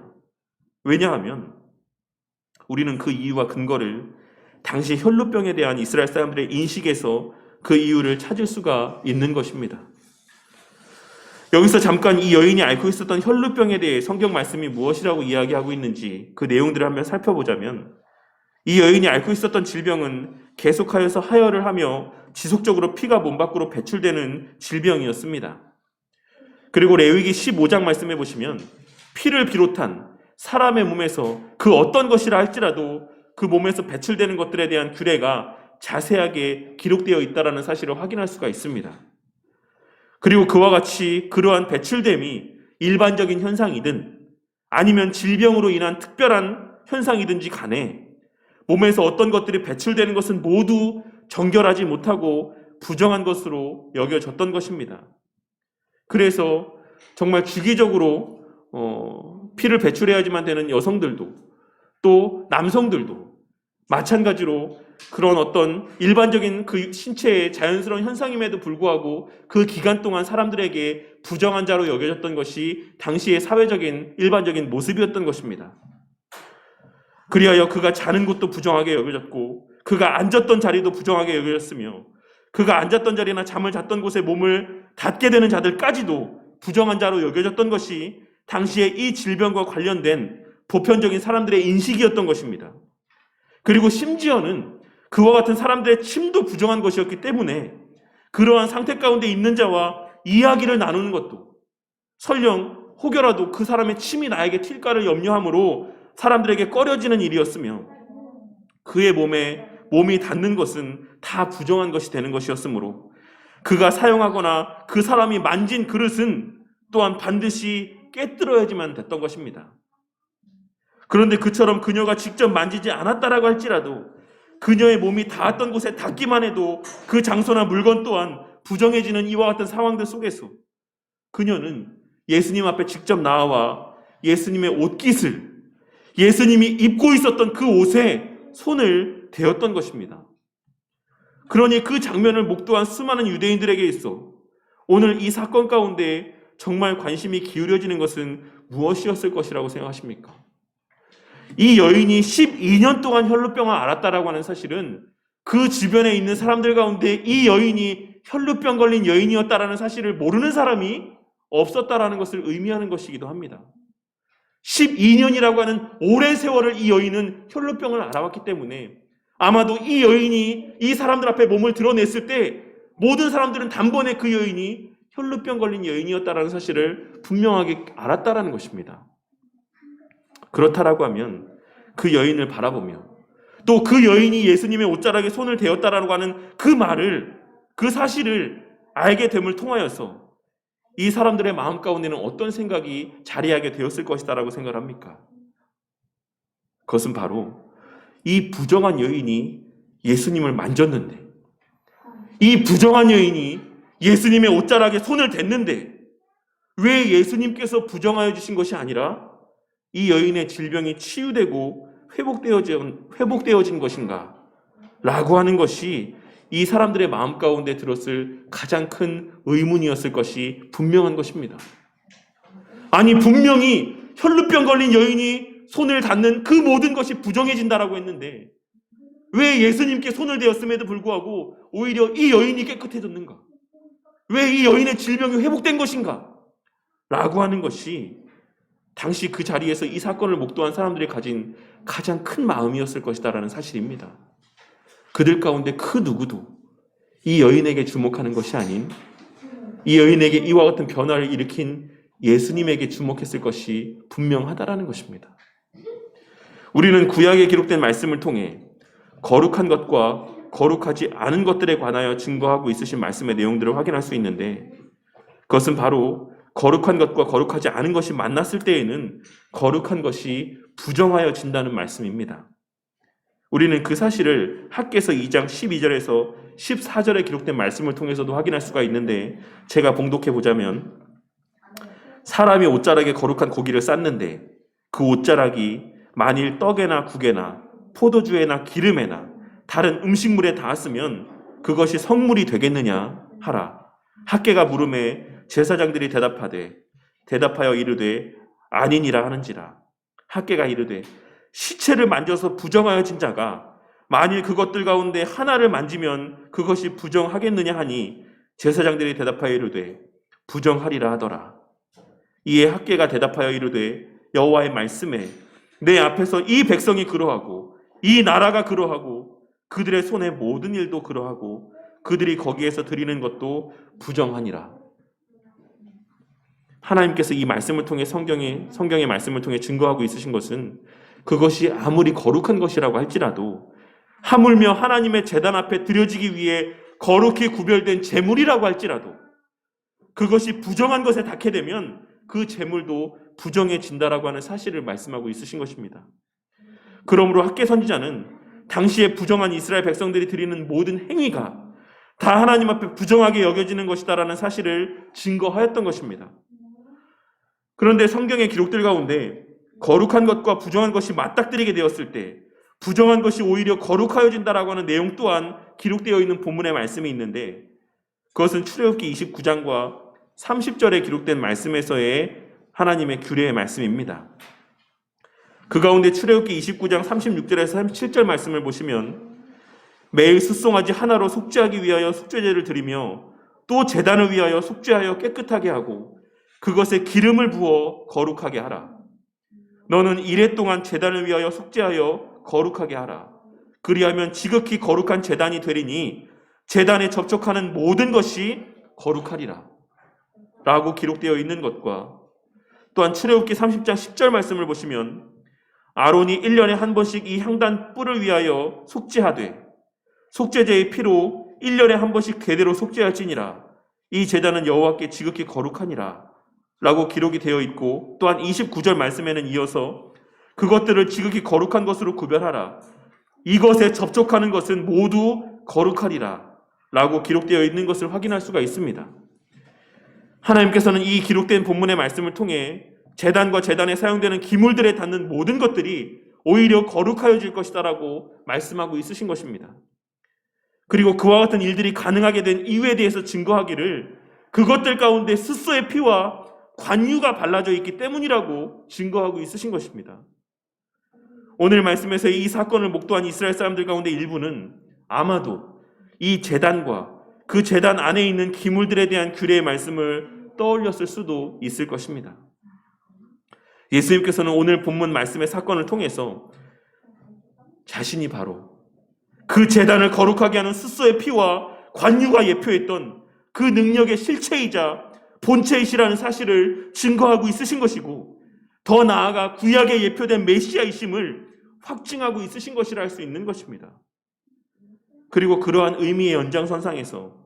[SPEAKER 1] 왜냐하면 우리는 그 이유와 근거를 당시 혈루병에 대한 이스라엘 사람들의 인식에서 그 이유를 찾을 수가 있는 것입니다. 여기서 잠깐 이 여인이 앓고 있었던 혈루병에 대해 성경 말씀이 무엇이라고 이야기하고 있는지 그 내용들을 한번 살펴보자면, 이 여인이 앓고 있었던 질병은 계속하여서 하혈을 하며 지속적으로 피가 몸 밖으로 배출되는 질병이었습니다. 그리고 레위기 15장 말씀해 보시면 피를 비롯한 사람의 몸에서 그 어떤 것이라 할지라도 그 몸에서 배출되는 것들에 대한 규례가 자세하게 기록되어 있다는 사실을 확인할 수가 있습니다. 그리고 그와 같이 그러한 배출됨이 일반적인 현상이든 아니면 질병으로 인한 특별한 현상이든지 간에 몸에서 어떤 것들이 배출되는 것은 모두 정결하지 못하고 부정한 것으로 여겨졌던 것입니다. 그래서 정말 주기적으로 피를 배출해야지만 되는 여성들도 또 남성들도 마찬가지로 그런 어떤 일반적인 그 신체의 자연스러운 현상임에도 불구하고 그 기간 동안 사람들에게 부정한 자로 여겨졌던 것이 당시의 사회적인 일반적인 모습이었던 것입니다. 그리하여 그가 자는 곳도 부정하게 여겨졌고 그가 앉았던 자리도 부정하게 여겨졌으며 그가 앉았던 자리나 잠을 잤던 곳에 몸을 닿게 되는 자들까지도 부정한 자로 여겨졌던 것이 당시에 이 질병과 관련된 보편적인 사람들의 인식이었던 것입니다. 그리고 심지어는 그와 같은 사람들의 침도 부정한 것이었기 때문에 그러한 상태 가운데 있는 자와 이야기를 나누는 것도, 설령 혹여라도 그 사람의 침이 나에게 튈까를 염려함으로 사람들에게 꺼려지는 일이었으며 그의 몸이 닿는 것은 다 부정한 것이 되는 것이었으므로 그가 사용하거나 그 사람이 만진 그릇은 또한 반드시 깨뜨려야지만 됐던 것입니다. 그런데 그처럼 그녀가 직접 만지지 않았다라고 할지라도 그녀의 몸이 닿았던 곳에 닿기만 해도 그 장소나 물건 또한 부정해지는 이와 같은 상황들 속에서 그녀는 예수님 앞에 직접 나와 예수님의 옷깃을, 예수님이 입고 있었던 그 옷에 손을 대었던 것입니다. 그러니 그 장면을 목도한 수많은 유대인들에게 있어 오늘 이 사건 가운데 정말 관심이 기울여지는 것은 무엇이었을 것이라고 생각하십니까? 이 여인이 12년 동안 혈루병을 앓았다라고 하는 사실은 그 주변에 있는 사람들 가운데 이 여인이 혈루병 걸린 여인이었다라는 사실을 모르는 사람이 없었다라는 것을 의미하는 것이기도 합니다. 12년이라고 하는 오랜 세월을 이 여인은 혈루병을 앓아왔기 때문에 아마도 이 여인이 이 사람들 앞에 몸을 드러냈을 때 모든 사람들은 단번에 그 여인이 혈루병 걸린 여인이었다라는 사실을 분명하게 알았다라는 것입니다. 그렇다라고 하면 그 여인을 바라보며 또 그 여인이 예수님의 옷자락에 손을 대었다라고 하는 그 말을, 그 사실을 알게 됨을 통하여서 이 사람들의 마음 가운데는 어떤 생각이 자리하게 되었을 것이다라고 생각합니까? 그것은 바로 이 부정한 여인이 예수님을 만졌는데, 이 부정한 여인이 예수님의 옷자락에 손을 댔는데 왜 예수님께서 부정하여 주신 것이 아니라 이 여인의 질병이 치유되고 회복되어진 것인가? 라고 하는 것이 이 사람들의 마음 가운데 들었을 가장 큰 의문이었을 것이 분명한 것입니다. 아니, 분명히 혈루병 걸린 여인이 손을 닿는 그 모든 것이 부정해진다라고 했는데 왜 예수님께 손을 대었음에도 불구하고 오히려 이 여인이 깨끗해졌는가? 왜 이 여인의 질병이 회복된 것인가? 라고 하는 것이 당시 그 자리에서 이 사건을 목도한 사람들이 가진 가장 큰 마음이었을 것이다라는 사실입니다. 그들 가운데 그 누구도 이 여인에게 주목하는 것이 아닌 이 여인에게 이와 같은 변화를 일으킨 예수님에게 주목했을 것이 분명하다라는 것입니다. 우리는 구약에 기록된 말씀을 통해 거룩한 것과 거룩하지 않은 것들에 관하여 증거하고 있으신 말씀의 내용들을 확인할 수 있는데 그것은 바로 거룩한 것과 거룩하지 않은 것이 만났을 때에는 거룩한 것이 부정하여진다는 말씀입니다. 우리는 그 사실을 학개서 2장 12절에서 14절에 기록된 말씀을 통해서도 확인할 수가 있는데, 제가 봉독해 보자면, 사람이 옷자락에 거룩한 고기를 쌌는데 그 옷자락이 만일 떡에나 국에나 포도주에나 기름에나 다른 음식물에 닿았으면 그것이 성물이 되겠느냐 하라. 학개가 물음에 제사장들이 대답하여 이르되 아니니라 하는지라. 학개가 이르되 시체를 만져서 부정하여진 자가 만일 그것들 가운데 하나를 만지면 그것이 부정하겠느냐 하니 제사장들이 대답하여 이르되 부정하리라 하더라. 이에 학개가 대답하여 이르되 여호와의 말씀에 내 앞에서 이 백성이 그러하고 이 나라가 그러하고 그들의 손의 모든 일도 그러하고 그들이 거기에서 드리는 것도 부정하니라. 하나님께서 이 말씀을 통해 성경의 말씀을 통해 증거하고 있으신 것은 그것이 아무리 거룩한 것이라고 할지라도 하물며 하나님의 제단 앞에 드려지기 위해 거룩히 구별된 제물이라고 할지라도 그것이 부정한 것에 닿게 되면 그 제물도 부정해진다라고 하는 사실을 말씀하고 있으신 것입니다. 그러므로 학개 선지자는 당시에 부정한 이스라엘 백성들이 드리는 모든 행위가 다 하나님 앞에 부정하게 여겨지는 것이다라는 사실을 증거하였던 것입니다. 그런데 성경의 기록들 가운데 거룩한 것과 부정한 것이 맞닥뜨리게 되었을 때 부정한 것이 오히려 거룩하여진다라고 하는 내용 또한 기록되어 있는 본문의 말씀이 있는데, 그것은 출애굽기 29장과 30절에 기록된 말씀에서의 하나님의 규례의 말씀입니다. 그 가운데 출애굽기 29장 36절에서 37절 말씀을 보시면 매일 숫송아지 하나로 속죄하기 위하여 속죄제를 드리며 또 제단을 위하여 속죄하여 깨끗하게 하고 그것에 기름을 부어 거룩하게 하라. 너는 이레 동안 제단을 위하여 속죄하여 거룩하게 하라. 그리하면 지극히 거룩한 제단이 되리니 제단에 접촉하는 모든 것이 거룩하리라. 라고 기록되어 있는 것과 또한 출애굽기 30장 10절 말씀을 보시면 아론이 1년에 한 번씩 이 향단 뿔을 위하여 속죄하되 속죄제의 피로 1년에 한 번씩 대대로 속죄할지니라. 이 제단은 여호와께 지극히 거룩하니라. 라고 기록이 되어 있고, 또한 29절 말씀에는 이어서 그것들을 지극히 거룩한 것으로 구별하라. 이것에 접촉하는 것은 모두 거룩하리라. 라고 기록되어 있는 것을 확인할 수가 있습니다. 하나님께서는 이 기록된 본문의 말씀을 통해 제단과 제단에 사용되는 기물들에 닿는 모든 것들이 오히려 거룩하여질 것이다라고 말씀하고 있으신 것입니다. 그리고 그와 같은 일들이 가능하게 된 이유에 대해서 증거하기를 그것들 가운데 스스의 피와 관유가 발라져 있기 때문이라고 증거하고 있으신 것입니다. 오늘 말씀에서 이 사건을 목도한 이스라엘 사람들 가운데 일부는 아마도 이 제단과 그 제단 안에 있는 기물들에 대한 규례의 말씀을 떠올렸을 수도 있을 것입니다. 예수님께서는 오늘 본문 말씀의 사건을 통해서 자신이 바로 그 제단을 거룩하게 하는 스스의 피와 관유가 예표했던 그 능력의 실체이자 본체이시라는 사실을 증거하고 있으신 것이고, 더 나아가 구약에 예표된 메시아이심을 확증하고 있으신 것이라 할 수 있는 것입니다. 그리고 그러한 의미의 연장선상에서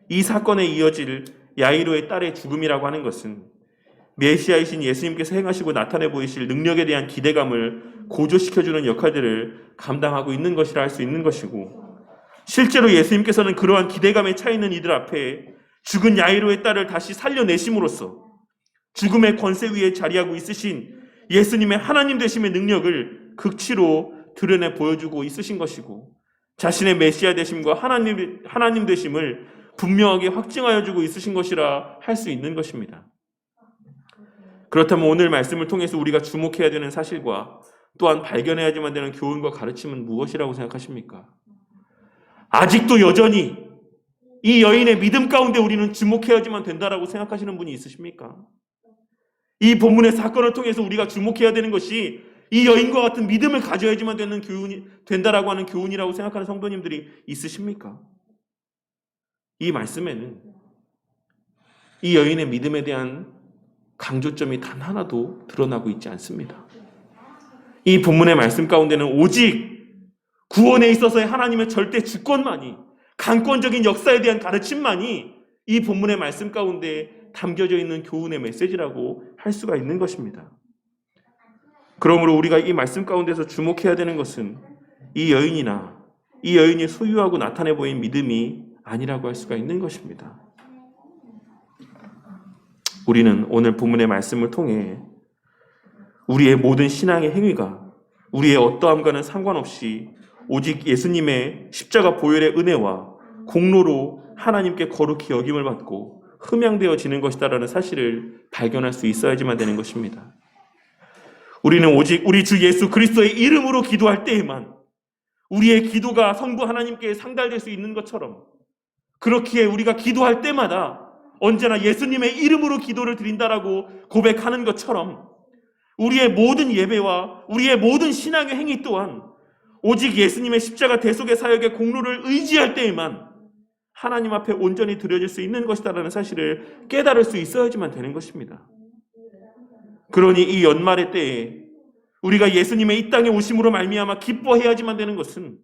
[SPEAKER 1] 이 사건에 이어질 야이로의 딸의 죽음이라고 하는 것은 메시아이신 예수님께서 행하시고 나타내 보이실 능력에 대한 기대감을 고조시켜주는 역할들을 감당하고 있는 것이라 할 수 있는 것이고, 실제로 예수님께서는 그러한 기대감에 차 있는 이들 앞에 죽은 야이로의 딸을 다시 살려내심으로써 죽음의 권세 위에 자리하고 있으신 예수님의 하나님 되심의 능력을 극치로 드러내 보여주고 있으신 것이고, 자신의 메시아 되심과 하나님 되심을 분명하게 확증하여 주고 있으신 것이라 할 수 있는 것입니다. 그렇다면 오늘 말씀을 통해서 우리가 주목해야 되는 사실과 또한 발견해야지만 되는 교훈과 가르침은 무엇이라고 생각하십니까? 아직도 여전히 이 여인의 믿음 가운데 우리는 주목해야지만 된다라고 생각하시는 분이 있으십니까? 이 본문의 사건을 통해서 우리가 주목해야 되는 것이 이 여인과 같은 믿음을 가져야지만 되는 교훈이 된다라고 하는 교훈이라고 생각하는 성도님들이 있으십니까? 이 말씀에는 이 여인의 믿음에 대한 강조점이 단 하나도 드러나고 있지 않습니다. 이 본문의 말씀 가운데는 오직 구원에 있어서의 하나님의 절대 주권만이, 강권적인 역사에 대한 가르침만이 이 본문의 말씀 가운데 담겨져 있는 교훈의 메시지라고 할 수가 있는 것입니다. 그러므로 우리가 이 말씀 가운데서 주목해야 되는 것은 이 여인이나 이 여인이 소유하고 나타내 보인 믿음이 아니라고 할 수가 있는 것입니다. 우리는 오늘 본문의 말씀을 통해 우리의 모든 신앙의 행위가 우리의 어떠함과는 상관없이 오직 예수님의 십자가 보혈의 은혜와 공로로 하나님께 거룩히 여김을 받고 흠양되어지는 것이다라는 사실을 발견할 수 있어야지만 되는 것입니다. 우리는 오직 우리 주 예수 그리스도의 이름으로 기도할 때에만 우리의 기도가 성부 하나님께 상달될 수 있는 것처럼, 그렇기에 우리가 기도할 때마다 언제나 예수님의 이름으로 기도를 드린다라고 고백하는 것처럼 우리의 모든 예배와 우리의 모든 신앙의 행위 또한 오직 예수님의 십자가 대속의 사역의 공로를 의지할 때에만 하나님 앞에 온전히 드려질 수 있는 것이다라는 사실을 깨달을 수 있어야지만 되는 것입니다. 그러니 이 연말의 때에 우리가 예수님의 이 땅에 오심으로 말미암아 기뻐해야지만 되는 것은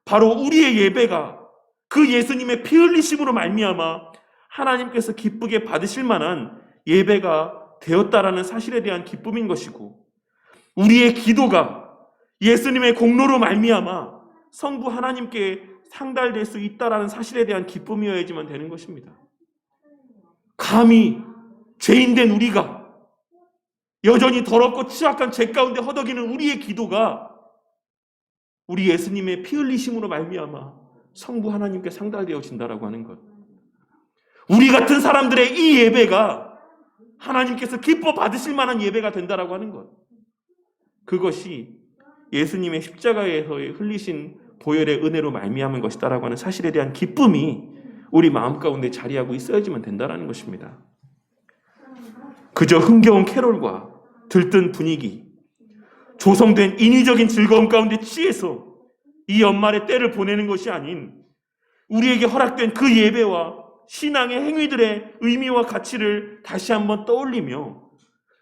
[SPEAKER 1] 바로 우리의 예배가 그 예수님의 피 흘리심으로 말미암아 하나님께서 기쁘게 받으실 만한 예배가 되었다라는 사실에 대한 기쁨인 것이고, 우리의 기도가 예수님의 공로로 말미암아 성부 하나님께 상달될 수 있다라는 사실에 대한 기쁨이어야지만 되는 것입니다. 감히 죄인된 우리가 여전히 더럽고 취약한 죄 가운데 허덕이는 우리의 기도가 우리 예수님의 피 흘리심으로 말미암아 성부 하나님께 상달되어진다라고 하는 것, 우리 같은 사람들의 이 예배가 하나님께서 기뻐 받으실 만한 예배가 된다라고 하는 것, 그것이 예수님의 십자가에서 흘리신 보혈의 은혜로 말미암은 것이다라고 하는 사실에 대한 기쁨이 우리 마음 가운데 자리하고 있어야지만 된다라는 것입니다. 그저 흥겨운 캐롤과 들뜬 분위기, 조성된 인위적인 즐거움 가운데 취해서 이 연말의 때를 보내는 것이 아닌 우리에게 허락된 그 예배와 신앙의 행위들의 의미와 가치를 다시 한번 떠올리며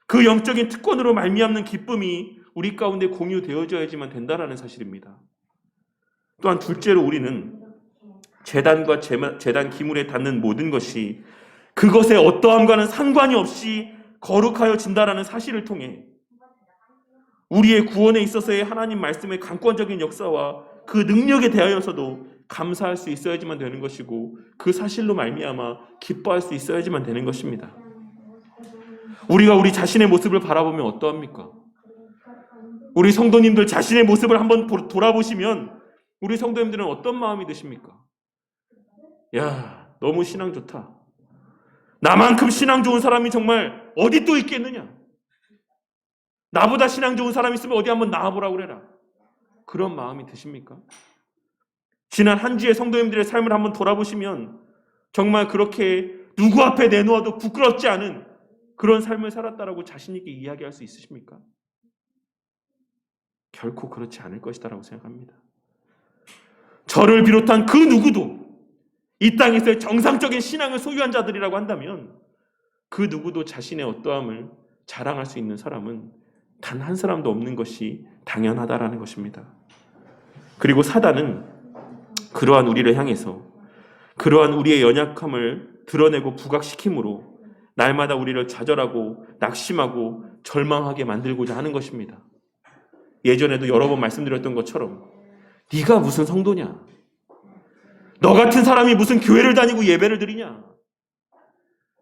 [SPEAKER 1] 그 영적인 특권으로 말미암는 기쁨이 우리 가운데 공유되어져야지만 된다라는 사실입니다. 또한 둘째로 우리는 제단과 제단 기물에 닿는 모든 것이 그것의 어떠함과는 상관이 없이 거룩하여진다라는 사실을 통해 우리의 구원에 있어서의 하나님 말씀의 강권적인 역사와 그 능력에 대하여서도 감사할 수 있어야지만 되는 것이고, 그 사실로 말미암아 기뻐할 수 있어야지만 되는 것입니다. 우리가 우리 자신의 모습을 바라보면 어떠합니까? 우리 성도님들 자신의 모습을 한번 돌아보시면 우리 성도님들은 어떤 마음이 드십니까? 야, 너무 신앙 좋다. 나만큼 신앙 좋은 사람이 정말 어디 또 있겠느냐? 나보다 신앙 좋은 사람이 있으면 어디 한번 나와보라고 그래라. 그런 마음이 드십니까? 지난 한 주의 성도님들의 삶을 한번 돌아보시면 정말 그렇게 누구 앞에 내놓아도 부끄럽지 않은 그런 삶을 살았다라고 자신 있게 이야기할 수 있으십니까? 결코 그렇지 않을 것이다라고 생각합니다. 저를 비롯한 그 누구도 이 땅에서의 정상적인 신앙을 소유한 자들이라고 한다면 그 누구도 자신의 어떠함을 자랑할 수 있는 사람은 단 한 사람도 없는 것이 당연하다라는 것입니다. 그리고 사단은 그러한 우리를 향해서 그러한 우리의 연약함을 드러내고 부각시킴으로 날마다 우리를 좌절하고 낙심하고 절망하게 만들고자 하는 것입니다. 예전에도 여러 번 말씀드렸던 것처럼 네가 무슨 성도냐? 너 같은 사람이 무슨 교회를 다니고 예배를 드리냐?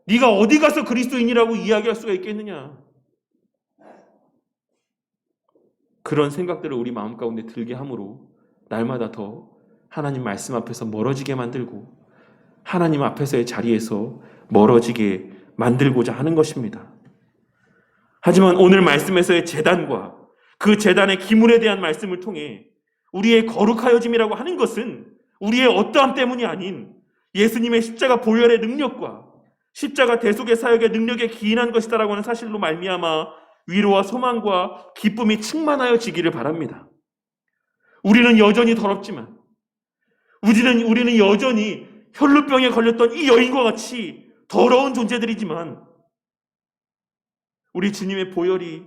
[SPEAKER 1] 네가 어디 가서 그리스도인이라고 이야기할 수가 있겠느냐? 그런 생각들을 우리 마음 가운데 들게 함으로 날마다 더 하나님 말씀 앞에서 멀어지게 만들고 하나님 앞에서의 자리에서 멀어지게 만들고자 하는 것입니다. 하지만 오늘 말씀에서의 제단과 그 제단의 기물에 대한 말씀을 통해 우리의 거룩하여짐이라고 하는 것은 우리의 어떠함 때문이 아닌 예수님의 십자가 보혈의 능력과 십자가 대속의 사역의 능력에 기인한 것이다라고 하는 사실로 말미암아 위로와 소망과 기쁨이 충만하여지기를 바랍니다. 우리는 여전히 더럽지만 우리는 여전히 혈루병에 걸렸던 이 여인과 같이 더러운 존재들이지만 우리 주님의 보혈이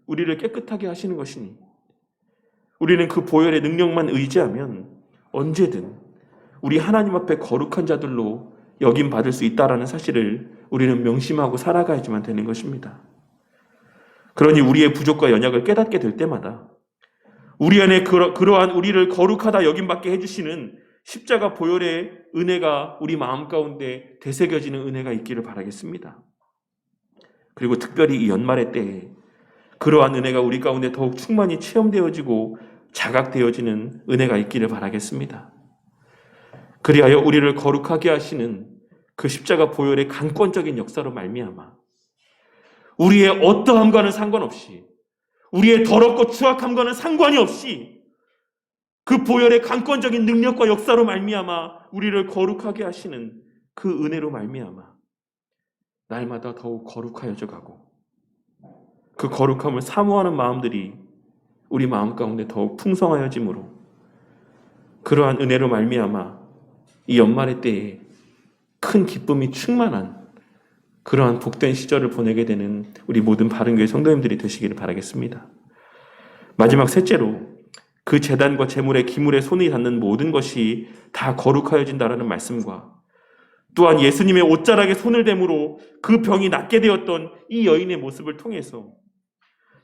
[SPEAKER 1] 우리를 깨끗하게 하시는 것이니 우리는 그 보혈의 능력만 의지하면 언제든 우리 하나님 앞에 거룩한 자들로 여김받을 수 있다는 사실을 우리는 명심하고 살아가야지만 되는 것입니다. 그러니 우리의 부족과 연약을 깨닫게 될 때마다 우리 안에 그러한 우리를 거룩하다 여김받게 해주시는 십자가 보혈의 은혜가 우리 마음 가운데 되새겨지는 은혜가 있기를 바라겠습니다. 그리고 특별히 이 연말의 때에 그러한 은혜가 우리 가운데 더욱 충만히 체험되어지고 자각되어지는 은혜가 있기를 바라겠습니다. 그리하여 우리를 거룩하게 하시는 그 십자가 보혈의 강권적인 역사로 말미암아 우리의 어떠함과는 상관없이, 우리의 더럽고 추악함과는 상관이 없이 그 보혈의 강권적인 능력과 역사로 말미암아 우리를 거룩하게 하시는 그 은혜로 말미암아 날마다 더욱 거룩하여져 가고 그 거룩함을 사모하는 마음들이 우리 마음 가운데 더욱 풍성하여지므로 그러한 은혜로 말미암아 이 연말의 때에 큰 기쁨이 충만한 그러한 복된 시절을 보내게 되는 우리 모든 바른교회 성도님들이 되시기를 바라겠습니다. 마지막 셋째로 그 제단과 제물의 기물에 손이 닿는 모든 것이 다 거룩하여진다라는 말씀과 또한 예수님의 옷자락에 손을 댐으로 그 병이 낫게 되었던 이 여인의 모습을 통해서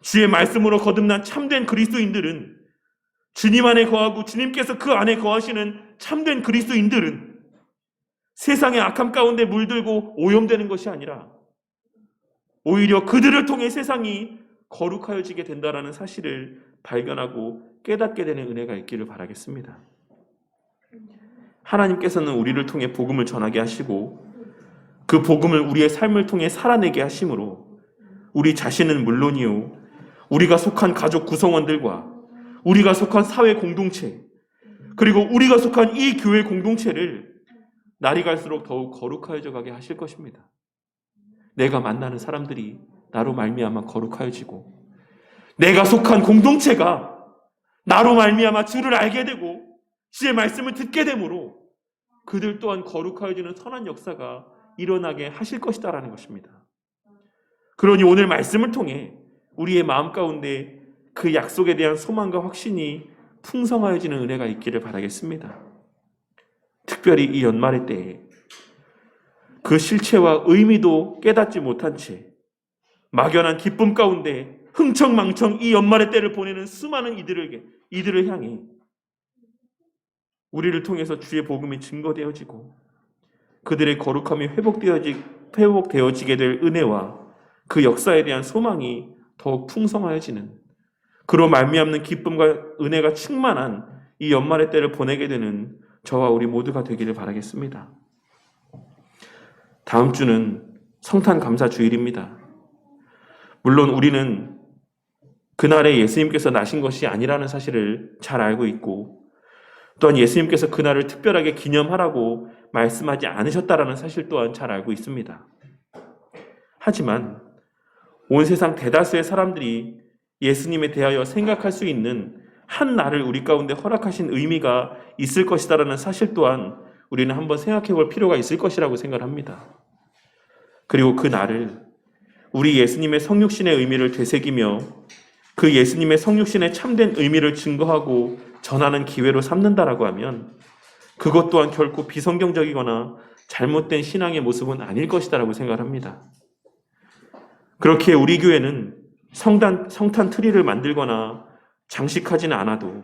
[SPEAKER 1] 주의 말씀으로 거듭난 참된 그리스도인들은 주님 안에 거하고 주님께서 그 안에 거하시는 참된 그리스도인들은 세상의 악함 가운데 물들고 오염되는 것이 아니라 오히려 그들을 통해 세상이 거룩하여지게 된다는 사실을 발견하고 깨닫게 되는 은혜가 있기를 바라겠습니다. 하나님께서는 우리를 통해 복음을 전하게 하시고 그 복음을 우리의 삶을 통해 살아내게 하심으로 우리 자신은 물론이요 우리가 속한 가족 구성원들과 우리가 속한 사회 공동체 그리고 우리가 속한 이 교회 공동체를 날이 갈수록 더욱 거룩하여져 가게 하실 것입니다. 내가 만나는 사람들이 나로 말미암아 거룩하여지고 내가 속한 공동체가 나로 말미암아 주를 알게 되고 주의 말씀을 듣게 되므로 그들 또한 거룩하여지는 선한 역사가 일어나게 하실 것이다라는 것입니다. 그러니 오늘 말씀을 통해 우리의 마음 가운데 그 약속에 대한 소망과 확신이 풍성하여지는 은혜가 있기를 바라겠습니다. 특별히 이 연말의 때에 그 실체와 의미도 깨닫지 못한 채 막연한 기쁨 가운데 흥청망청 이 연말의 때를 보내는 수많은 이들을 향해 우리를 통해서 주의 복음이 증거되어지고 그들의 거룩함이 회복되어지게 될 은혜와 그 역사에 대한 소망이 더욱 풍성하여지는 그로 말미암는 기쁨과 은혜가 충만한 이 연말의 때를 보내게 되는 저와 우리 모두가 되기를 바라겠습니다. 다음 주는 성탄 감사 주일입니다. 물론 우리는 그날에 예수님께서 나신 것이 아니라는 사실을 잘 알고 있고 또한 예수님께서 그날을 특별하게 기념하라고 말씀하지 않으셨다라는 사실 또한 잘 알고 있습니다. 하지만 온 세상 대다수의 사람들이 예수님에 대하여 생각할 수 있는 한 날을 우리 가운데 허락하신 의미가 있을 것이다라는 사실 또한 우리는 한번 생각해 볼 필요가 있을 것이라고 생각합니다. 그리고 그 날을 우리 예수님의 성육신의 의미를 되새기며 그 예수님의 성육신의 참된 의미를 증거하고 전하는 기회로 삼는다라고 하면 그것 또한 결코 비성경적이거나 잘못된 신앙의 모습은 아닐 것이다라고 생각합니다. 그렇게 우리 교회는 성탄 트리를 만들거나 장식하지는 않아도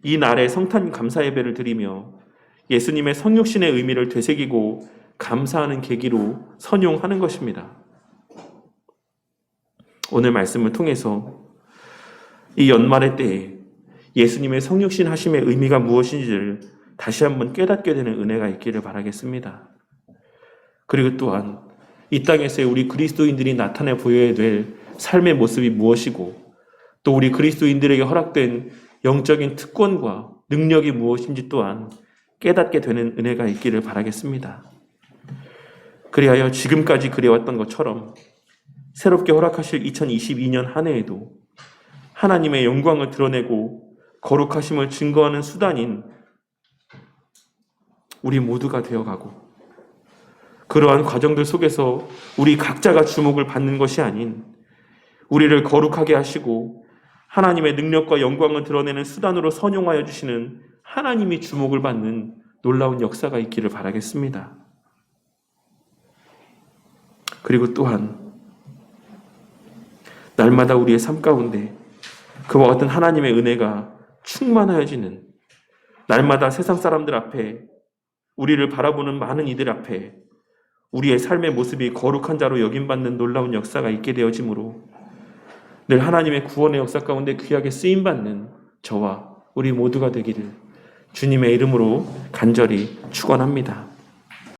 [SPEAKER 1] 이 날에 성탄 감사 예배를 드리며 예수님의 성육신의 의미를 되새기고 감사하는 계기로 선용하는 것입니다. 오늘 말씀을 통해서 이 연말의 때에 예수님의 성육신 하심의 의미가 무엇인지를 다시 한번 깨닫게 되는 은혜가 있기를 바라겠습니다. 그리고 또한 이 땅에서의 우리 그리스도인들이 나타내 보여야 될 삶의 모습이 무엇이고 또 우리 그리스도인들에게 허락된 영적인 특권과 능력이 무엇인지 또한 깨닫게 되는 은혜가 있기를 바라겠습니다. 그리하여 지금까지 그래왔던 것처럼 새롭게 허락하실 2022년 한 해에도 하나님의 영광을 드러내고 거룩하심을 증거하는 수단인 우리 모두가 되어가고 그러한 과정들 속에서 우리 각자가 주목을 받는 것이 아닌 우리를 거룩하게 하시고 하나님의 능력과 영광을 드러내는 수단으로 선용하여 주시는 하나님이 주목을 받는 놀라운 역사가 있기를 바라겠습니다. 그리고 또한 날마다 우리의 삶 가운데 그와 같은 하나님의 은혜가 충만하여지는, 날마다 세상 사람들 앞에, 우리를 바라보는 많은 이들 앞에 우리의 삶의 모습이 거룩한 자로 여김받는 놀라운 역사가 있게 되어지므로 늘 하나님의 구원의 역사 가운데 귀하게 쓰임받는 저와 우리 모두가 되기를 주님의 이름으로 간절히 축원합니다.